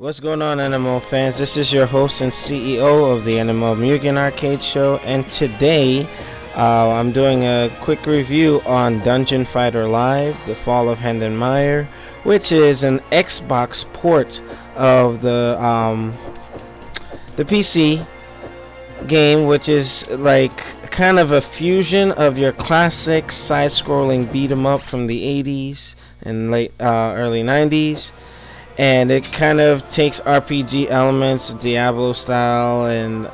What's going on, nMo fans? This is your host and CEO of the nMo m.u.g.e.n arcade show, and today I'm doing a quick review on Dungeon Fighter Live: The Fall of Meyer, which is an Xbox port of the PC game, which is like kind of a fusion of your classic side-scrolling beat 'em up from the 80s and early 90s. And it kind of takes RPG elements, Diablo style and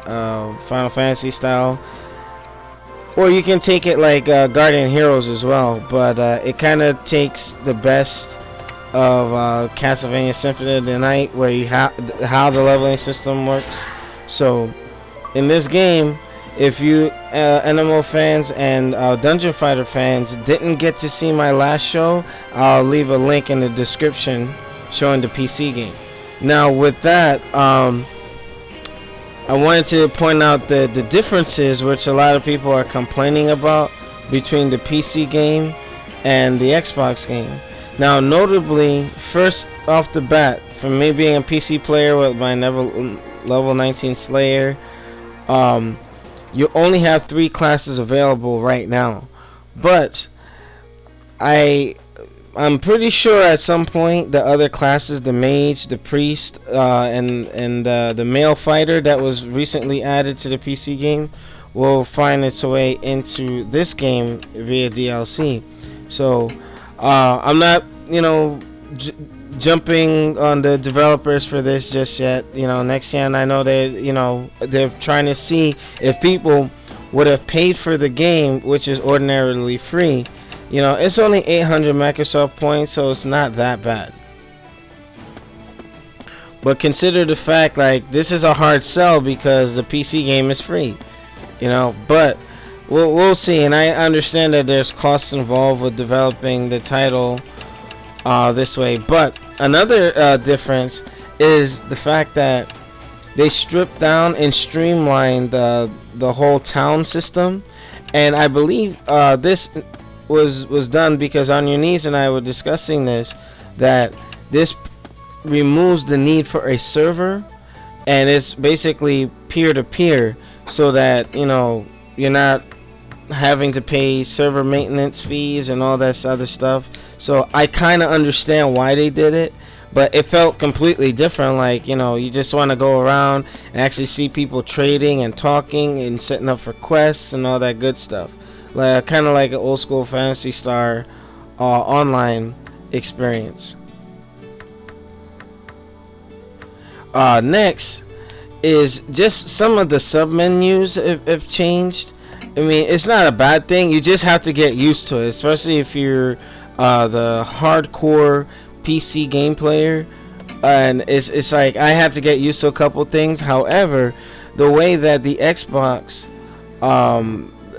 Final Fantasy style. Or you can take it like Guardian Heroes as well. But it kind of takes the best of Castlevania Symphony of the Night, where you how the leveling system works. So in this game, if you nMo fans and Dungeon Fighter fans didn't get to see my last show, I'll leave a link in the description showing the PC game. Now with that, I wanted to point out the differences which a lot of people are complaining about between the PC game and the Xbox game. Now notably, first off the bat, from me being a PC player with my level 19 Slayer, you only have 3 classes available right now, but I'm pretty sure at some point the other classes, the mage, the priest, and the male fighter that was recently added to the PC game, will find its way into this game via DLC. So I'm not, jumping on the developers for this just yet. Next gen, I know they're trying to see if people would have paid for the game, which is ordinarily free. It's only 800 Microsoft points, so it's not that bad. But consider the fact, like, this is a hard sell because the PC game is free. But we'll see. And I understand that there's costs involved with developing the title this way. But another difference is the fact that they stripped down and streamlined the whole town system. And I believe this was done because Onionies and I were discussing this, that this removes the need for a server, and it's basically peer-to-peer, so that you're not having to pay server maintenance fees and all that other stuff. So I kind of understand why they did it, but it felt completely different. Like, you just want to go around and actually see people trading and talking and setting up for quests and all that good stuff. Kind of like an old school Phantasy Star online experience. Next is just some of the sub-menus have changed. I mean, it's not a bad thing. You just have to get used to it, especially if you're the hardcore PC game player. And it's like I have to get used to a couple things. However, the way that the Xbox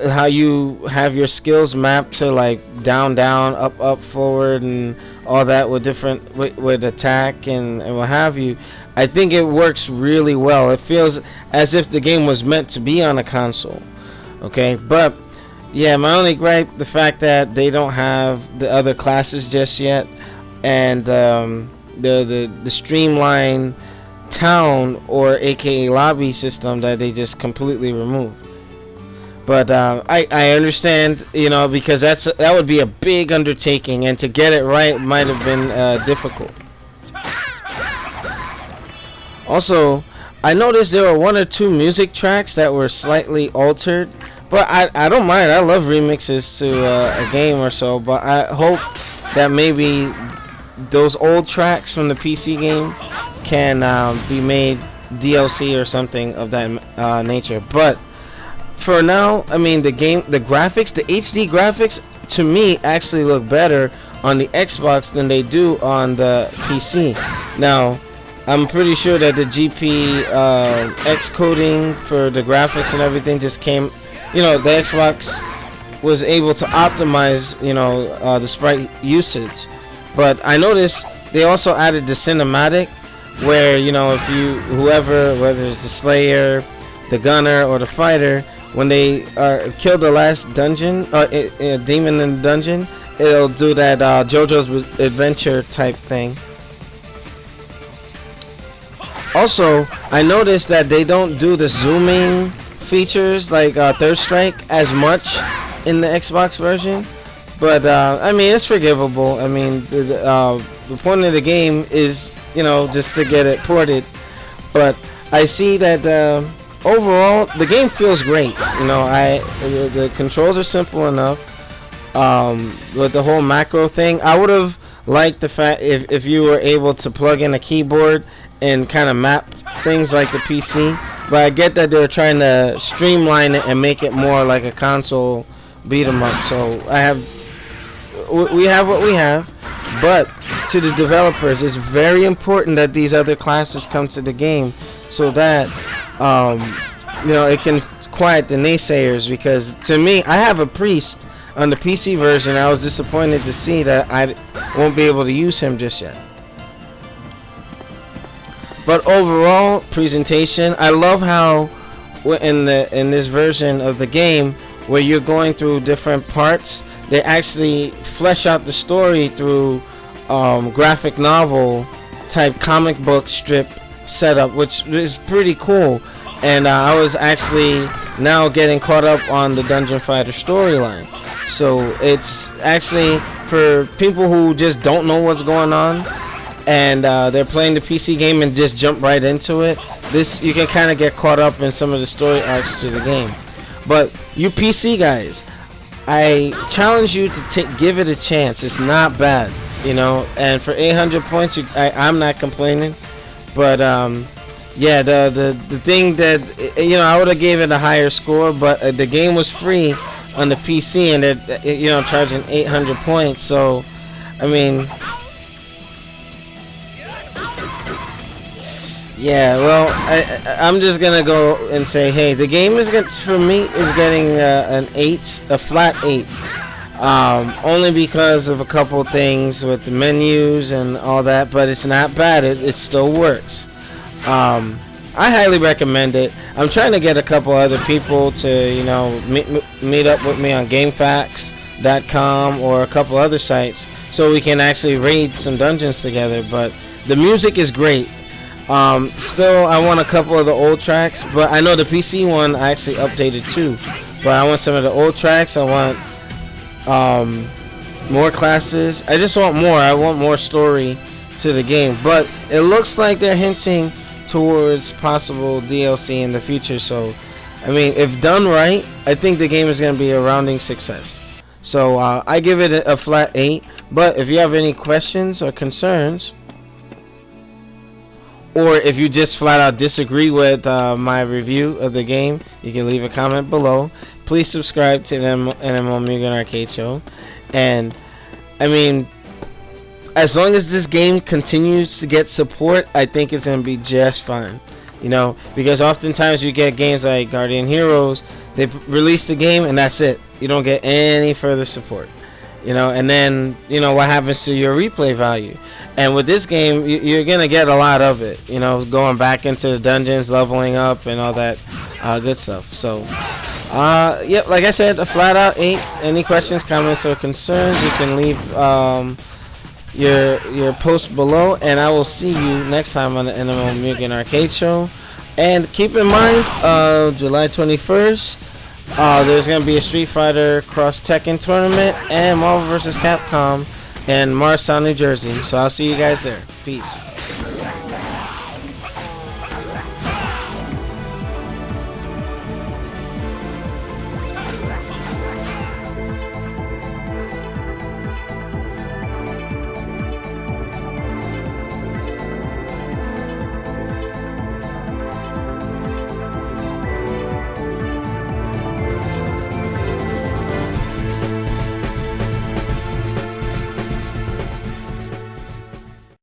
how you have your skills mapped to like down, up, forward, and all that with different with attack and what have you, I think it works really well. It feels as if the game was meant to be on a console. Okay, but yeah, my only gripe, the fact that they don't have the other classes just yet, and the streamlined town, or aka lobby system, that they just completely removed. But I understand, because that would be a big undertaking, and to get it right might have been difficult. Also, I noticed there were 1 or 2 music tracks that were slightly altered, but I don't mind. I love remixes to a game or so, but I hope that maybe those old tracks from the PC game can be made DLC or something of that nature. But for now, I mean, the graphics, the HD graphics, to me actually look better on the Xbox than they do on the PC. Now, I'm pretty sure that the GP X coding for the graphics and everything just came, the Xbox was able to optimize, the sprite usage. But I noticed they also added the cinematic, where, if whoever, whether it's the Slayer, the Gunner, or the Fighter, when they kill the last dungeon, demon in the dungeon, it'll do that JoJo's Adventure type thing. Also, I noticed that they don't do the zooming features like Third Strike as much in the Xbox version. But I mean, it's forgivable. I mean, the point of the game is, just to get it ported. But I see that overall the game feels great. The controls are simple enough. With the whole macro thing, I would have liked the fact if you were able to plug in a keyboard and kind of map things like the PC. But I get that they're trying to streamline it and make it more like a console beat 'em up. So we have what we have. But to the developers, it's very important that these other classes come to the game so that it can quiet the naysayers. Because to me, I have a priest on the PC version. I was disappointed to see that I won't be able to use him just yet. But overall presentation, I love how in this version of the game where you're going through different parts, they actually flesh out the story through graphic novel type comic book strip setup, which is pretty cool. And I was actually now getting caught up on the Dungeon Fighter storyline. So it's actually for people who just don't know what's going on and they're playing the PC game and just jump right into it. You can kind of get caught up in some of the story arcs to the game. But you PC guys, I challenge you to give it a chance. It's not bad, and for 800 points, I'm not complaining. But yeah, the thing that I would have gave it a higher score, but the game was free on the PC, and they're charging 800 points. So I mean, yeah, well, I'm just gonna go and say, hey, the game for me is getting a flat 8. Only because of a couple things with the menus and all that, but it's not bad. It still works. I highly recommend it. I'm trying to get a couple other people to meet up with me on GameFAQs.com or a couple other sites so we can actually raid some dungeons together. But the music is great. Still, I want a couple of the old tracks, but I know the PC one I actually updated too. But I want some of the old tracks. I want more classes. I just want more. I want more story to the game. But it looks like they're hinting towards possible DLC in the future. So, I mean, if done right, I think the game is going to be a rounding success. So, I give it a flat 8. But if you have any questions or concerns, or if you just flat out disagree with my review of the game, you can leave a comment below. Please subscribe to the nMo m.u.g.e.n Arcade Show. And, I mean, as long as this game continues to get support, I think it's going to be just fine. Because oftentimes you get games like Guardian Heroes, they release the game and that's it. You don't get any further support. And then, what happens to your replay value? And with this game, you're going to get a lot of it, going back into the dungeons, leveling up, and all that good stuff. So, yep, like I said, a flat out 8. Any questions, comments, or concerns, you can leave your post below, and I will see you next time on the nMo m.u.g.e.n Arcade Show. And keep in mind, July 21st, there's going to be a Street Fighter Cross Tekken tournament and Marvel vs. Capcom in Morristown, New Jersey. So I'll see you guys there. Peace.